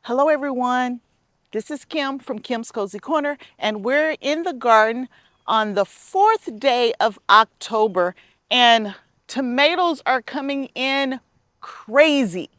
Hello everyone, this is Kim from Kim's Cozy Corner, and we're in the garden on the 4th day of October, and tomatoes are coming in crazy.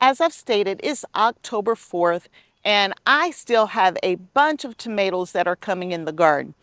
As I've stated, it's October 4th, and I still have a bunch of tomatoes that are coming in the garden.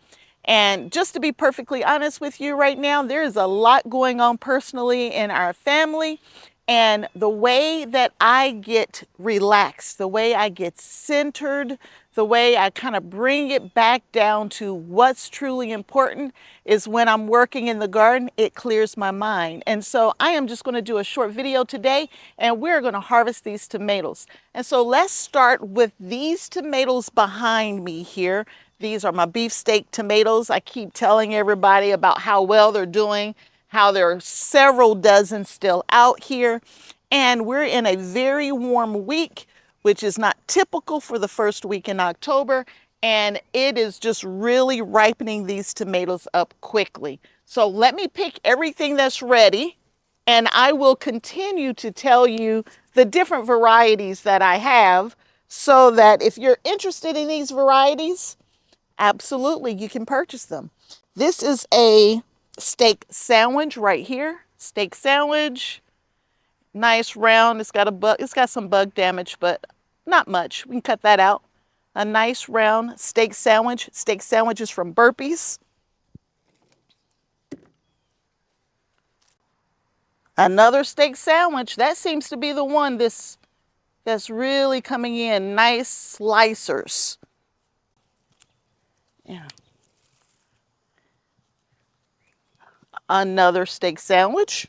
And just to be perfectly honest with you right now, there is a lot going on personally in our family. And the way that I get relaxed, the way I get centered, the way I kind of bring it back down to what's truly important is when I'm working in the garden, it clears my mind. And so I am just going to do a short video today, and we're going to harvest these tomatoes. And so let's start with these tomatoes behind me here. These are my beefsteak tomatoes. I keep telling everybody about how well they're doing, how there are several dozen still out here. And we're in a very warm week, which is not typical for the first week in October. And it is just really ripening these tomatoes up quickly. So let me pick everything that's ready, and I will continue to tell you the different varieties that I have, so that if you're interested in these varieties, absolutely, you can purchase them. This is a steak sandwich right here. Steak sandwich, nice round. It's got some bug damage, but not much. We can cut that out. A nice round steak sandwich. Steak sandwiches from Burpees. Another steak sandwich. That seems to be the one that's really coming in. Nice slicers. Yeah. Another steak sandwich.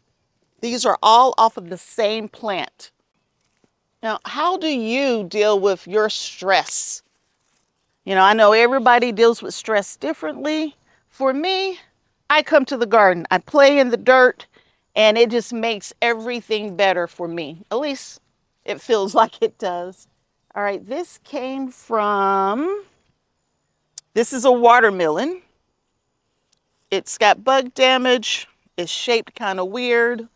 These are all off of the same plant. Now, how do you deal with your stress? You know, I know everybody deals with stress differently. For me, I come to the garden, I play in the dirt, and it just makes everything better for me. At least it feels like it does. All right, this is a watermelon. It's got bug damage. It's shaped kind of weird.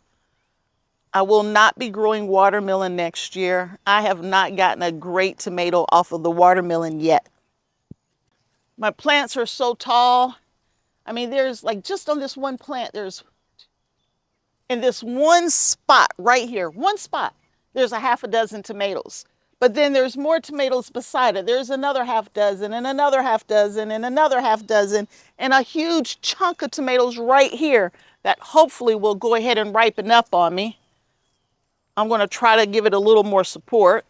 I will not be growing watermelon next year. I have not gotten a great tomato off of the watermelon yet. My plants are so tall. I mean, there's like just on this one plant, in this one spot right here, one spot, there's a half a dozen tomatoes. But then there's more tomatoes beside it. There's another half dozen and another half dozen and another half dozen and a huge chunk of tomatoes right here that hopefully will go ahead and ripen up on me. I'm going to try to give it a little more support.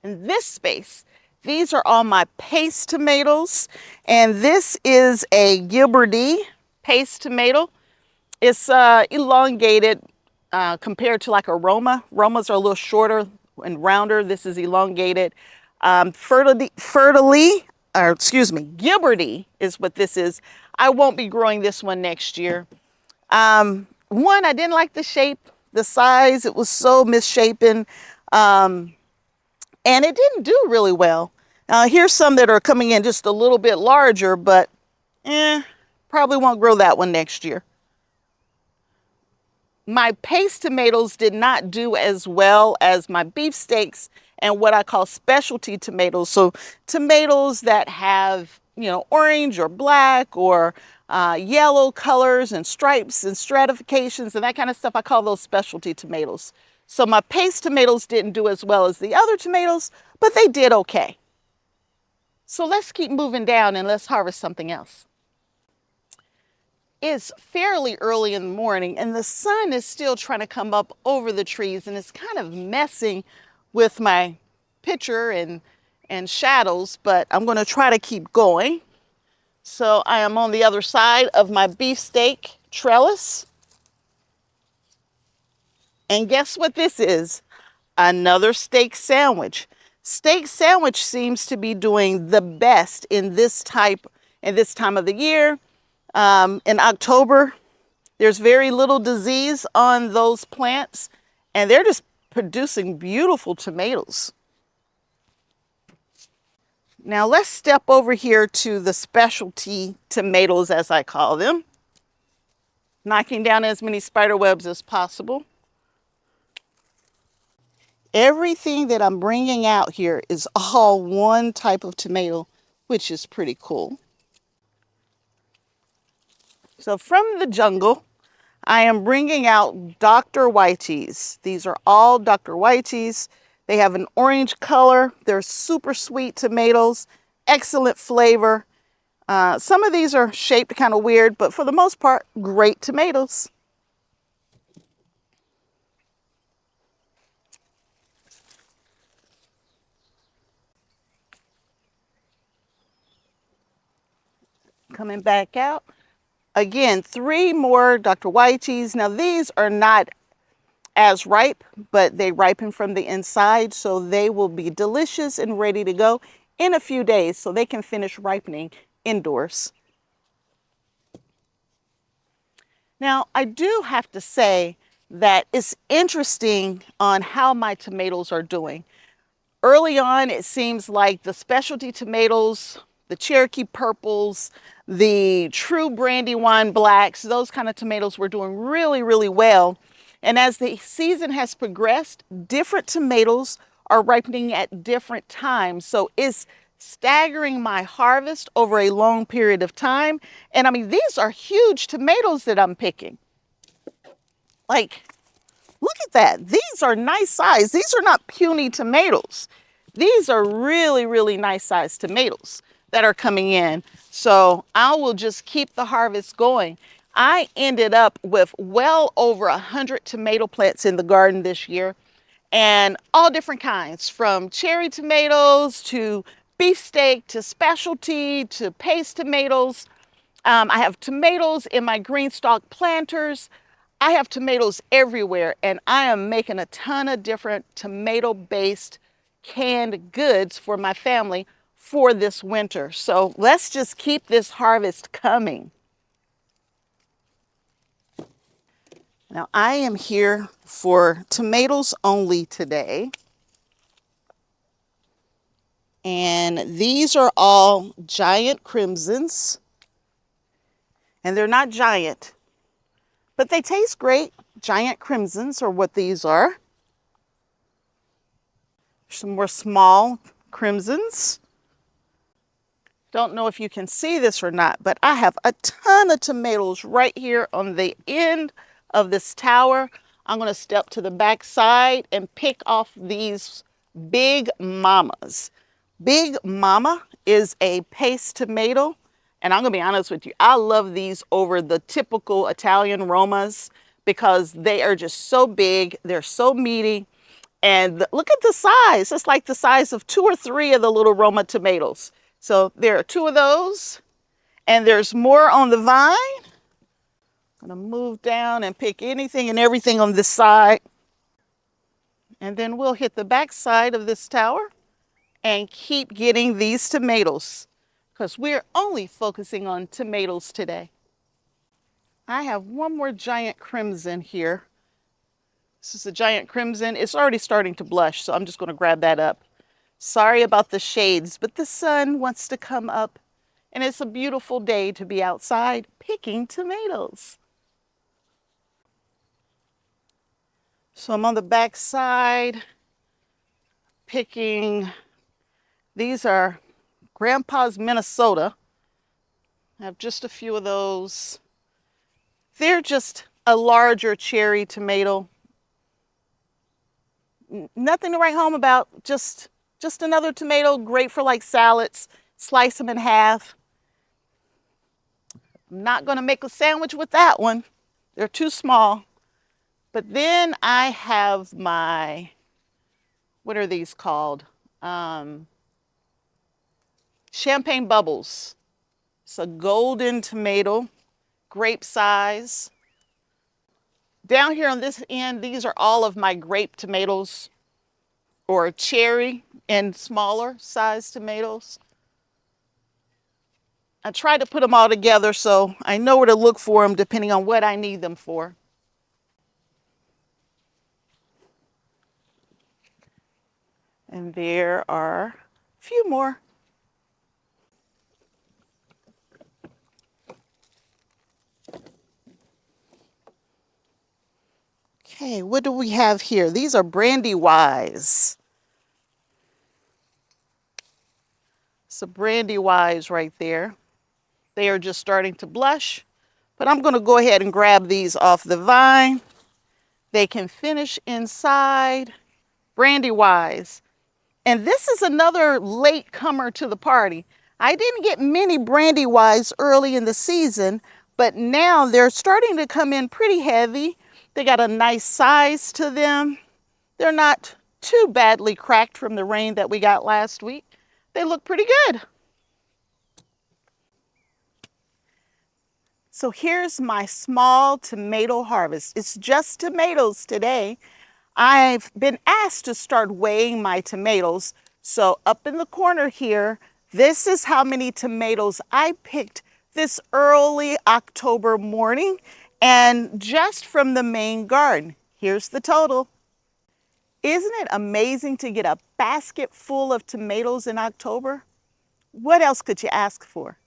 In this space, these are all my paste tomatoes, and this is a Gilberty paste tomato. It's elongated compared to like a Roma. Romas are a little shorter and rounder. This is elongated. Gilberty is what this is. I won't be growing this one next year. One, I didn't like the shape, the size. It was so misshapen. And it didn't do really well. Here's some that are coming in just a little bit larger, but probably won't grow that one next year. My paste tomatoes did not do as well as my beefsteaks and what I call specialty tomatoes. So tomatoes that have, you know, orange or black or yellow colors and stripes and stratifications and that kind of stuff. I call those specialty tomatoes. So my paste tomatoes didn't do as well as the other tomatoes, but they did okay. So let's keep moving down and let's harvest something else. It's fairly early in the morning and the sun is still trying to come up over the trees, and it's kind of messing with my picture and shadows, but I'm going to try to keep going. So I am on the other side of my beefsteak trellis. And guess what this is? Another steak sandwich. Steak sandwich seems to be doing the best in this time of the year. In October, there's very little disease on those plants, and they're just producing beautiful tomatoes. Now let's step over here to the specialty tomatoes, as I call them, knocking down as many spider webs as possible. Everything that I'm bringing out here is all one type of tomato, which is pretty cool. So from the jungle, I am bringing out Dr. Whitey's. These are all Dr. Whitey's. They have an orange color. They're super sweet tomatoes, excellent flavor. Some of these are shaped kind of weird, but for the most part, great tomatoes. Coming back out. Again, 3 more Dr. Whitey's. Now these are not as ripe, but they ripen from the inside, so they will be delicious and ready to go in a few days so they can finish ripening indoors. Now, I do have to say that it's interesting on how my tomatoes are doing. Early on, it seems like the specialty tomatoes, the Cherokee purples, the true Brandywine blacks, those kind of tomatoes were doing really, really well. And as the season has progressed, different tomatoes are ripening at different times. So it's staggering my harvest over a long period of time. And I mean, these are huge tomatoes that I'm picking. Like, look at that. These are nice size. These are not puny tomatoes. These are really, really nice sized tomatoes that are coming in. So I will just keep the harvest going. I ended up with well over 100 tomato plants in the garden this year, and all different kinds, from cherry tomatoes to beefsteak to specialty to paste tomatoes. I have tomatoes in my GreenStalk planters. I have tomatoes everywhere, and I am making a ton of different tomato-based canned goods for my family for this winter. So let's just keep this harvest coming. Now I am here for tomatoes only today. And these are all giant crimsons. And they're not giant, but they taste great. Giant crimsons are what these are. Some more small crimsons. Don't know if you can see this or not, but I have a ton of tomatoes right here on the end of this tower. I'm going to step to the back side and pick off these Big Mamas. Big Mama is a paste tomato, and I'm going to be honest with you, I love these over the typical Italian Romas because they are just so big, they're so meaty, and look at the size. It's like the size of 2 or 3 of the little Roma tomatoes. So there are 2 of those, and there's more on the vine. I'm gonna move down and pick anything and everything on this side. And then we'll hit the back side of this tower and keep getting these tomatoes because we're only focusing on tomatoes today. I have one more giant crimson here. This is a giant crimson. It's already starting to blush, so I'm just gonna grab that up. Sorry about the shades, but the sun wants to come up, and it's a beautiful day to be outside picking tomatoes. So I'm on the back side picking, these are Grandpa's Minnesota. I have just a few of those. They're just a larger cherry tomato. Nothing to write home about, just another tomato, great for like salads. Slice them in half. I'm not going to make a sandwich with that one. They're too small. But then I have my, what are these called? Champagne Bubbles. It's a golden tomato, grape size. Down here on this end, these are all of my grape tomatoes, or cherry and smaller size tomatoes. I try to put them all together so I know where to look for them depending on what I need them for. And there are a few more. Okay, what do we have here? These are Brandywise. It's a Brandywise right there. They are just starting to blush, but I'm going to go ahead and grab these off the vine. They can finish inside. Brandywise. And this is another late comer to the party. I didn't get many Brandywise early in the season, but now they're starting to come in pretty heavy. They got a nice size to them. They're not too badly cracked from the rain that we got last week. They look pretty good. So here's my small tomato harvest. It's just tomatoes today. I've been asked to start weighing my tomatoes. So up in the corner here, this is how many tomatoes I picked this early October morning, and just from the main garden. Here's the total. Isn't it amazing to get a basket full of tomatoes in October? What else could you ask for?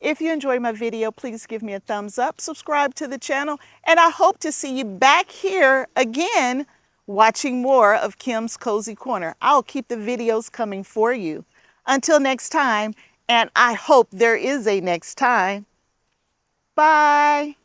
If you enjoyed my video, please give me a thumbs up, subscribe to the channel, and I hope to see you back here again watching more of Kim's Cozy Corner. I'll keep the videos coming for you. Until next time, and I hope there is a next time, bye.